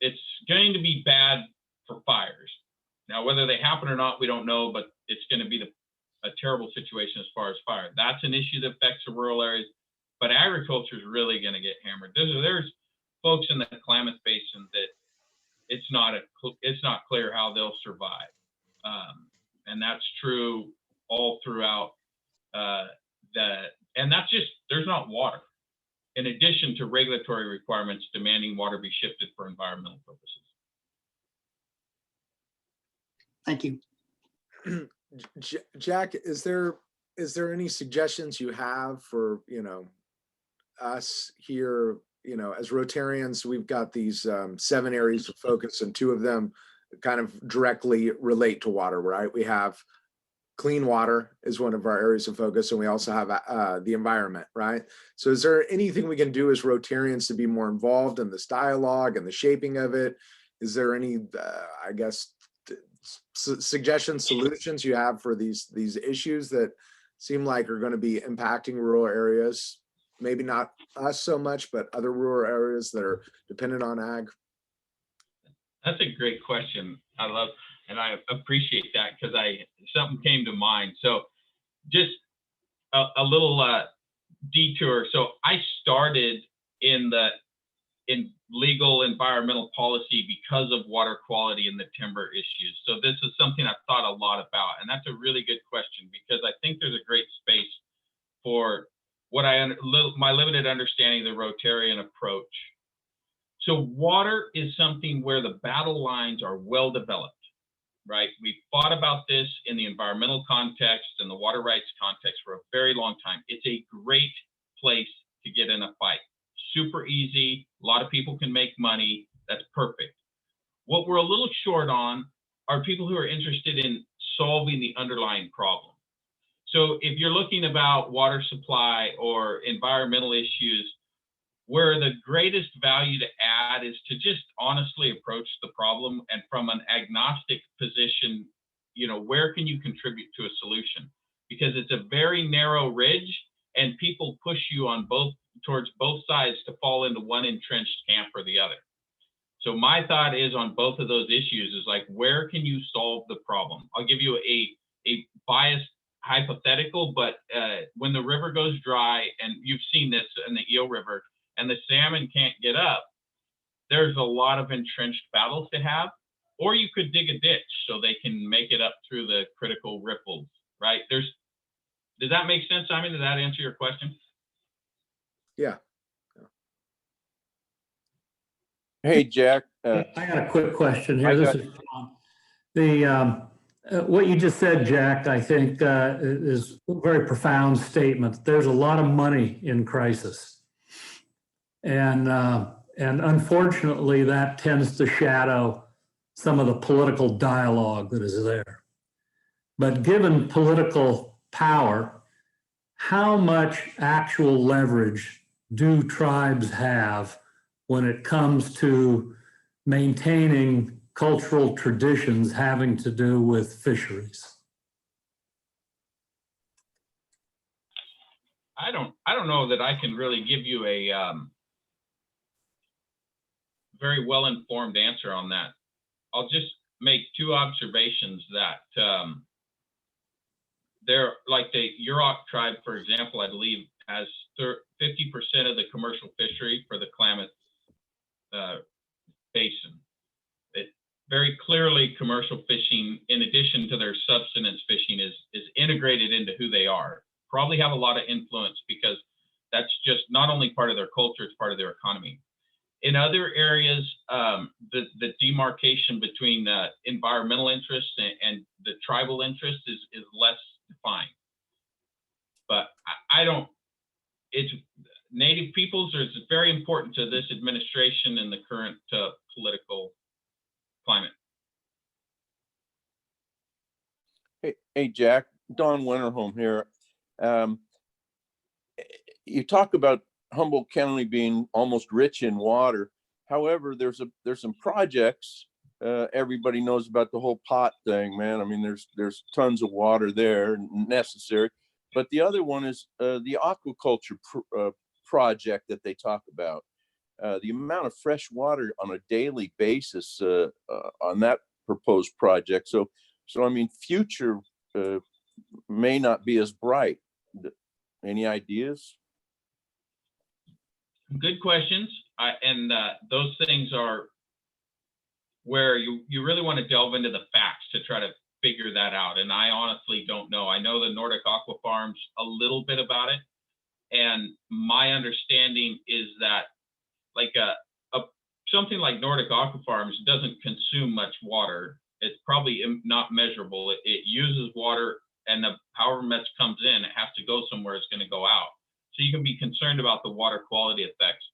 [SPEAKER 11] it's going to be bad for fires. Now, whether they happen or not, we don't know, but it's going to be a terrible situation as far as fire. That's an issue that affects the rural areas, but agriculture is really going to get hammered. There's folks in the Klamath Basin that it's not clear how they'll survive. And that's true all throughout and that's just, there's not water. In addition to regulatory requirements demanding water be shifted for environmental purposes.
[SPEAKER 15] Thank you.
[SPEAKER 1] Jack, is there any suggestions you have for, us here, as Rotarians? We've got these 7 areas of focus, and 2 of them kind of directly relate to water, right? We have clean water is one of our areas of focus, and we also have the environment, right? So is there anything we can do as Rotarians to be more involved in this dialogue and the shaping of it? Is there any, I guess, suggestions, solutions you have for these issues that seem like are going to be impacting rural areas? Maybe not us so much, but other rural areas that are dependent on ag?
[SPEAKER 11] That's a great question. And I appreciate that, because something came to mind. So just a little detour. So I started in legal environmental policy because of water quality and the timber issues. So this is something I've thought a lot about, and that's a really good question, because I think there's a great space for what my limited understanding of the Rotarian approach. So water is something where the battle lines are well developed, right? We've thought about this in the environmental context and the water rights context for a very long time. It's a great place to get in a fight. Super easy. A lot of people can make money. That's perfect. What we're a little short on are people who are interested in solving the underlying problem. So if you're looking about water supply or environmental issues, where the greatest value to add is to just honestly approach the problem, and from an agnostic position, where can you contribute to a solution? Because it's a very narrow ridge, and people push you towards both sides to fall into one entrenched camp or the other. So my thought is, on both of those issues, is like, where can you solve the problem? I'll give you a biased hypothetical, but when the river goes dry, and you've seen this in the Eel River, and the salmon can't get up, there's a lot of entrenched battles to have. Or you could dig a ditch so they can make it up through the critical ripples, right? Does that make sense, Simon? Did that answer your question?
[SPEAKER 1] Yeah.
[SPEAKER 3] Hey, Jack.
[SPEAKER 5] I got a quick question here. This is John. What you just said, Jack, I think is a very profound statement. There's a lot of money in crisis. And unfortunately, that tends to shadow some of the political dialogue that is there. But given political power, how much actual leverage do tribes have when it comes to maintaining cultural traditions having to do with fisheries?
[SPEAKER 11] I don't know that I can really give you a very well-informed answer on that. I'll just make two observations that they're like the Yurok tribe, for example, I believe has 50% of the commercial fishery for the Klamath Basin. It very clearly commercial fishing, in addition to their subsistence fishing, is integrated into who they are. Probably have a lot of influence because that's just not only part of their culture, it's part of their economy. In other areas, the demarcation between environmental interests and the tribal interest is less defined. But I don't, it's Native peoples is very important to this administration and the current political climate.
[SPEAKER 16] Hey, Jack, Don Winterholm here. You talk about Humboldt County being almost rich in water. However, there's some projects. Everybody knows about the whole pot thing, man. I mean, there's tons of water there necessary. But the other one is the aquaculture project that they talk about. The amount of fresh water on a daily basis on that proposed project. So I mean, future may not be as bright. Any ideas?
[SPEAKER 11] Good questions. And those things are where you really want to delve into the facts to try to figure that out. And I honestly don't know. I know the Nordic Aqua Farms a little bit about it. And my understanding is that like something like Nordic Aqua Farms doesn't consume much water. It's probably not measurable. It uses water, and however much comes in, it has to go somewhere. It's going to go out. So you can be concerned about the water quality effects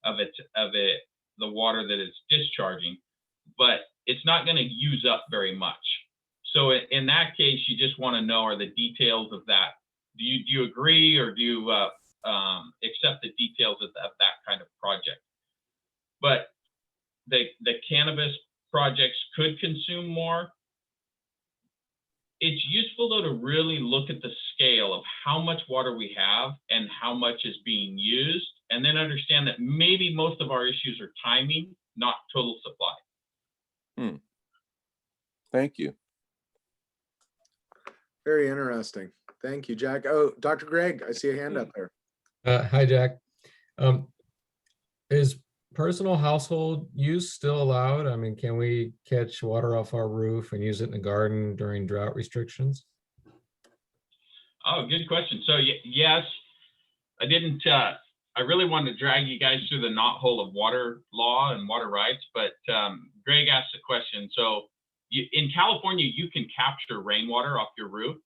[SPEAKER 11] of the water that it's discharging, but it's not going to use up very much. So in that case, you just want to know, are the details of that. Do you agree, or do you accept the details of that kind of project? But the cannabis projects could consume more. It's useful though to really look at the scale of how much water we have and how much is being used, and then understand that maybe most of our issues are timing, not total supply.
[SPEAKER 16] Thank you.
[SPEAKER 1] Very interesting. Thank you, Jack. Oh, Dr. Greg, I see a hand up there.
[SPEAKER 17] Hi, Jack. Is personal household use still allowed? I mean, can we catch water off our roof and use it in the garden during drought restrictions?
[SPEAKER 11] Oh, good question. So yes, I didn't, I really wanted to drag you guys through the knothole of water law and water rights, but Greg asked a question. So in California, you can capture rainwater off your roof.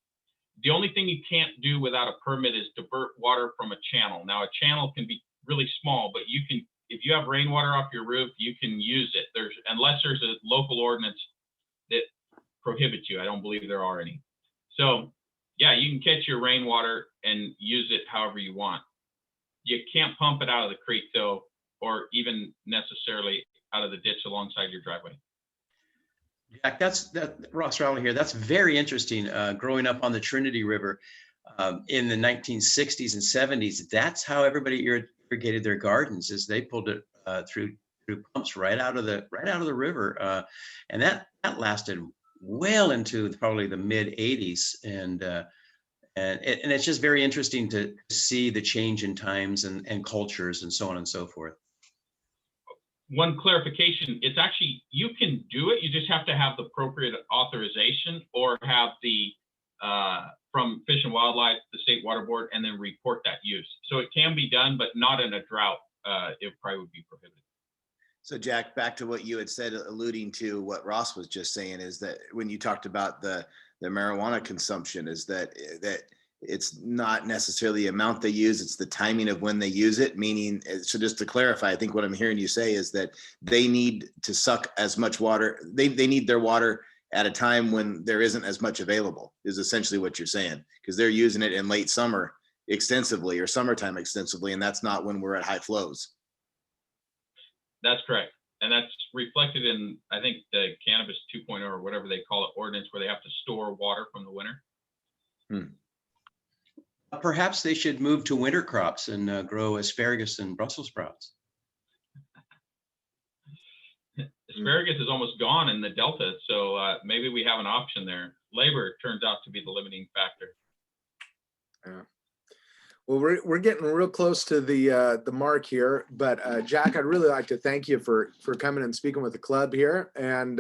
[SPEAKER 11] The only thing you can't do without a permit is divert water from a channel. Now, a channel can be really small, but you can, if you have rainwater off your roof, you can use it. Unless there's a local ordinance that prohibits you. I don't believe there are any. So yeah, you can catch your rainwater and use it however you want. You can't pump it out of the creek though, or even necessarily out of the ditch alongside your driveway.
[SPEAKER 10] Jack, Ross Rowley here. That's very interesting. Growing up on the Trinity River in the 1960s and 70s, that's how everybody irrigated their gardens, is they pulled it through pumps right out of the river, and that lasted well into probably the mid 80s, and it's just very interesting to see the change in times and cultures and so on and so forth.
[SPEAKER 11] One clarification, it's actually, you can do it, you just have to have the appropriate authorization or have the from Fish and Wildlife, the State Water Board, and then report that use. So it can be done, but not in a drought. It probably would be prohibited.
[SPEAKER 14] So Jack, back to what you had said, alluding to what Ross was just saying, is that when you talked about the marijuana consumption, is that it's not necessarily the amount they use, it's the timing of when they use it. Meaning, so just to clarify, I think what I'm hearing you say is that they need to suck as much water. They need their water at a time when there isn't as much available, is essentially what you're saying, because they're using it in late summer extensively or summertime extensively, and that's not when we're at high flows.
[SPEAKER 11] That's correct. And that's reflected in, I think, the Cannabis 2.0 or whatever they call it, ordinance, where they have to store water from the winter.
[SPEAKER 10] Perhaps they should move to winter crops and grow asparagus and Brussels sprouts.
[SPEAKER 11] Asparagus is almost gone in the Delta, so maybe we have an option there. Labor turns out to be the limiting factor.
[SPEAKER 1] Yeah. Well, we're getting real close to the mark here, but Jack, I'd really like to thank you for coming and speaking with the club here. And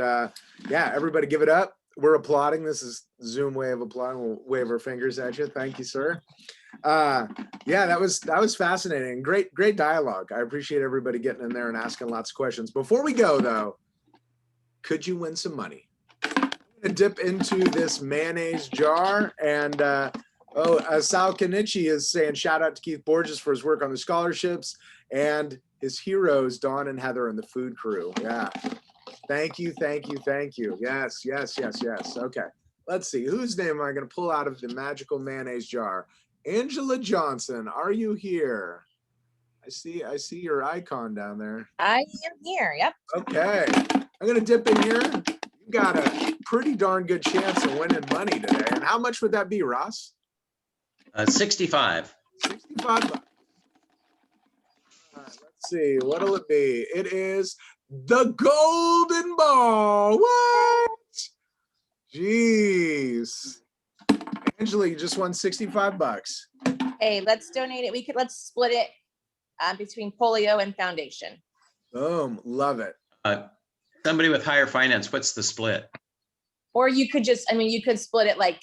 [SPEAKER 1] yeah, everybody give it up. We're applauding. This is Zoom way of applauding. We'll wave our fingers at you. Thank you, sir. Yeah, that was fascinating. Great dialogue. I appreciate everybody getting in there and asking lots of questions. Before we go though, could you win some money? I'm gonna dip into this mayonnaise jar and Sal Kenichi is saying shout out to Keith Borges for his work on the scholarships and his heroes, Dawn and Heather and the food crew. Yeah. Thank you. Yes. Okay. Let's see. Whose name am I going to pull out of the magical mayonnaise jar? Angela Johnson, are you here? I see your icon down there.
[SPEAKER 18] I am here. Yep.
[SPEAKER 1] Okay. I'm going to dip in here. You got a pretty darn good chance of winning money today. And how much would that be, Ross?
[SPEAKER 10] 65.
[SPEAKER 1] 65 bucks. Let's see. What'll it be? It is the golden ball. What? Jeez. Angela, you just won 65 bucks.
[SPEAKER 18] Hey, let's donate it. Let's split it between polio and foundation.
[SPEAKER 1] Boom. Love it.
[SPEAKER 10] Somebody with higher finance, what's the split?
[SPEAKER 18] Or you could just, you could split it like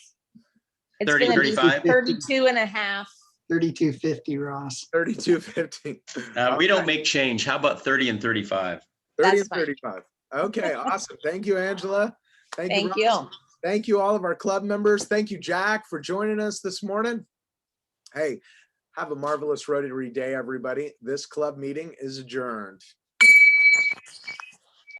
[SPEAKER 18] it's
[SPEAKER 10] 30,
[SPEAKER 18] gonna be
[SPEAKER 10] 35?
[SPEAKER 18] 32 and a half.
[SPEAKER 15] 32.50, Ross.
[SPEAKER 1] 32.50.
[SPEAKER 10] We don't make change. How about 30 and 35?
[SPEAKER 1] 30
[SPEAKER 18] That's
[SPEAKER 1] and 35. Okay, awesome. Thank you, Angela.
[SPEAKER 18] Thank
[SPEAKER 1] Ross.
[SPEAKER 18] you.
[SPEAKER 1] Thank you, all of our club members. Thank you, Jack, for joining us this morning. Hey, have a marvelous Rotary Day, everybody. This club meeting is adjourned.